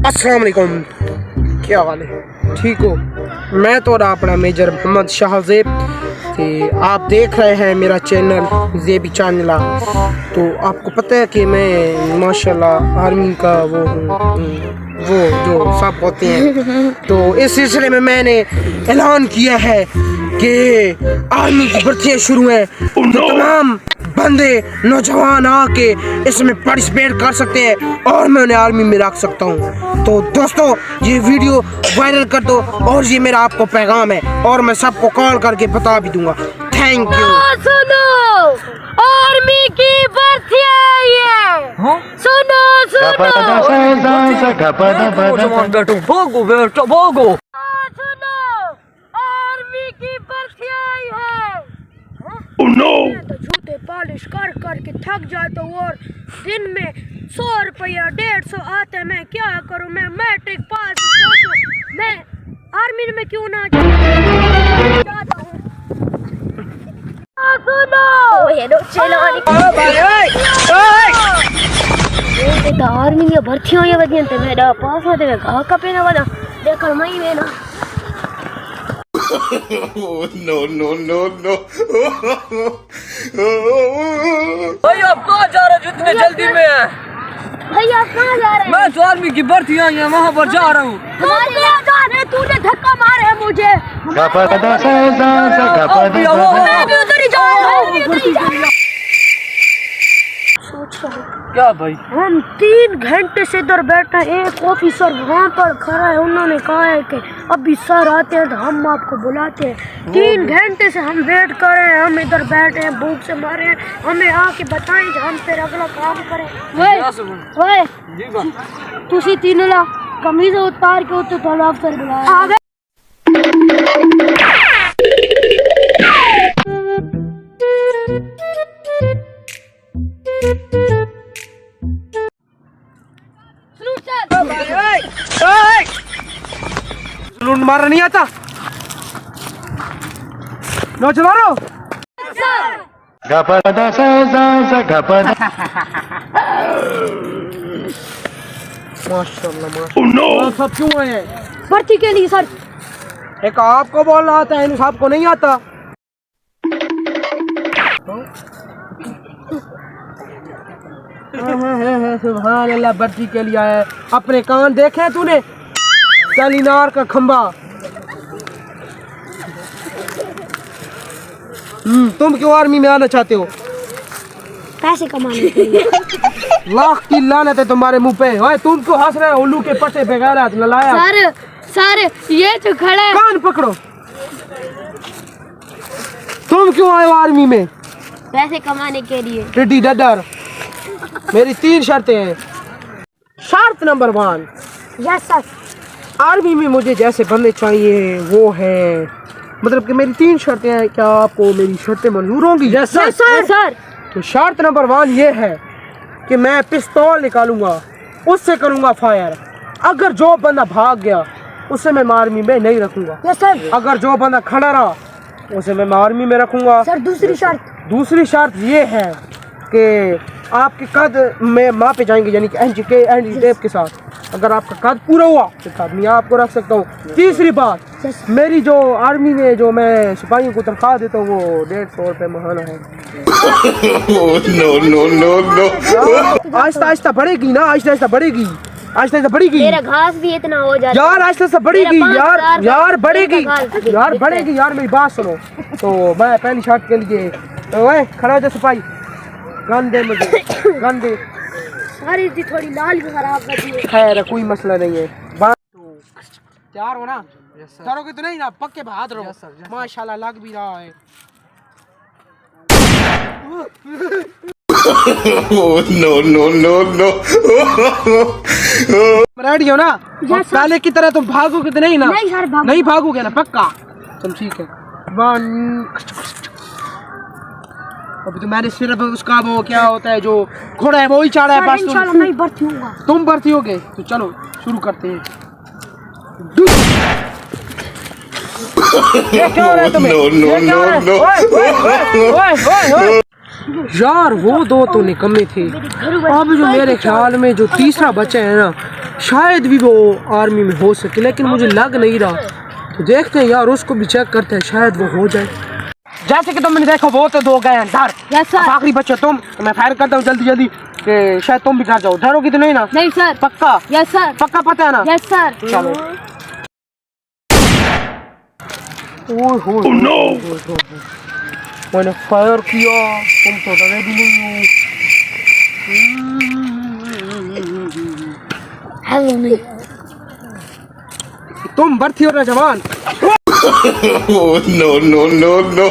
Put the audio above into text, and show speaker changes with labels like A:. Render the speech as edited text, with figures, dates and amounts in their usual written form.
A: अस्सलाम वालेकुम, क्या हाल है? ठीक हो? मैं तो अपना मेजर मोहम्मद शाहजेब थे। आप देख रहे हैं मेरा चैनल ज़ेबी चैनल। तो आपको पता है कि मैं माशाल्लाह आर्मी का वो जो सब होते हैं। तो इस सिलसिले में मैंने ऐलान किया है कि आर्मी की भर्तियाँ शुरू हैं। तो तमाम बंदे नौजवान आके इसमें पार्टिसिपेट कर सकते हैं और मैं उन्हें आर्मी में रख सकता हूँ। तो दोस्तों ये वीडियो वायरल कर दो और ये मेरा आपको पैगाम है और मैं सबको कॉल करके बता भी दूंगा। Thank you.
B: सुनो, आर्मी की भर्ती आई है। सुनो
C: भोगो बेटो भोगो।
B: सुनो, आर्मी की भर्ती आई है।
A: Oh no!
B: तो जूते पॉलिश कर करके थक जाता हूँ और दिन में 100 रुपया 150 आते हैं। मैं क्या करूँ? मैं मैट्रिक पास सोचूं मैं आर्मी में क्यों ना जाता हूँ। सुनो तो आर्मी की भर्तियां ये वजह से मेरा पास होते हुए कहा कपे ना वाला देखकर मैं ही ना
D: no.
C: भाई आप कहाँ जा रहे हो इतने जल्दी में?
B: भैया आप कहाँ जा रहे हैं?
C: मैं तो आर्मी की भर्ती आई है वहाँ पर जा रहा हूँ।
B: तूने धक्का मारे है मुझे। मैं भी उधर ही जा रहा हूँ।
C: क्या भाई?
B: हम 3 घंटे से इधर बैठे हैं। एक ऑफिसर वहाँ पर खड़ा है, उन्होंने कहा है कि अभी सर आते हैं तो हम आपको बुलाते हैं। 3 घंटे से हम वेट कर रहे हैं, हम इधर बैठे हैं, भूख से मर रहे हैं। हमें आके बताएं कि हम फिर अगला काम करें। तुसी 3 लाख कमीज उतार के उतर तो अफसर बुलाया।
A: लूट मारना नहीं आता नौजवानों। माशाल्लाह सब क्यों आए हैं?
B: भर्ती के लिए सर।
A: एक आपको बोलना आता है, इन सबको नहीं आता। सुभान अल्लाह, भर्ती के लिए आया है। अपने कान देखे तूने? चालीनार का खंबा। तुम क्यों आर्मी में आना चाहते हो?
B: पैसे कमाने के लिए।
A: लाख की लानत है तुम्हारे मुंह पे। ओए तुम क्यों हंस रहे हो? उल्लू के पट्टे पे गया ललाया।
B: सर ये तो खड़ा है।
A: कान पकड़ो। तुम क्यों आए हो आर्मी में?
B: पैसे कमाने के लिए।
A: टिड्डी डडर, मेरी 3 शर्तें हैं। शर्त नंबर 1,
B: यस सर।
A: आर्मी में मुझे जैसे बंदे चाहिए वो है, मतलब कि मेरी 3 शर्तें हैं। क्या आपको मेरी शर्तें मंजूर होंगी?
B: Yes sir.
A: तो शर्त नंबर 1 ये है कि मैं पिस्तौल निकालूंगा, उससे करूंगा फायर। अगर जो बंदा भाग गया उसे मैं आर्मी में नहीं रखूंगा।
B: Yes sir.
A: अगर जो बंदा खड़ा रहा उसे मैं आर्मी में रखूंगा।
B: सर
A: दूसरी शर्त ये है कि आपके कद में मापे जाएंगे, यानी कि एंटी टेप के साथ। अगर आपका कद पूरा हुआ तो मैं आपको रख सकता हूँ। तीसरी बात, मेरी जो आर्मी में जो मैं सिपाहियों को तनख्वाह देता हूँ वो 150 रुपये महीना है।
D: No.
A: आहिस्ता आहिस्ता बढ़ेगी ना, आहिस्ता बढ़ेगी।
B: मेरा घास भी इतना हो जाता
A: यार, आहिस्ता बढ़ेगी यार बढ़ेगी
B: बढ़ेगी।
A: यार मेरी बात सुनो। तो मैं पहली शर्ट के लिए ओए खड़ा हो जा सिपाही, गन दे मुझे, गन दे।
B: सारी थोड़ी लाल भी खराब कर दी।
A: खैर कोई मसला नहीं है। तैयार हो ना? डरोगे तो नहीं ना? पक्के बहादुर रहो। माशाल्लाह लग भी रहा है।
D: No.
A: रेडी हो ना? पहले की तरह तुम भागोगे तो नहीं ना?
B: नहीं सर,
A: नहीं भागोगे ना? पक्का? तुम ठीक है। 1 अभी तो मैंने सिर्फ उसका वो क्या होता है जो घोड़ा है वो ही चाड़ा है बस।
B: इंशाल्लाह मैं भर्ती होऊंगा।
A: तुम भर्ती होगे तो चलो शुरू करते हैं। क्या हो रहा है तुम्हें?
D: No.
A: यार वो 2 तो निकम्मे थे। अब जो मेरे ख्याल में जो तीसरा बच्चा है ना, शायद भी वो आर्मी में हो सके, लेकिन मुझे लग नहीं रहा। तो देखते हैं यार, उसको भी चेक करते हैं, शायद वो हो जाए। जैसे कि तुमने देखा वो तो 2 गए हैं डर।
B: Yes sir.
A: अब आखिरी बच्चे तुम, तो मैं फायर करता हूँ जल्दी जल्दी कि शायद तुम भी डर जाओ। डरोगी तो नहीं ना?
B: नहीं सर।
A: पक्का?
B: Yes sir.
A: पक्का पता है ना?
B: Yes sir.
A: चलो। ओह नो, मैंने फायर किया, तुम तो डरे भी नहीं हो।
B: हेलो नहीं।
A: तुम भर्ती हो रहे जवान।
D: Oh, no, no, no, no.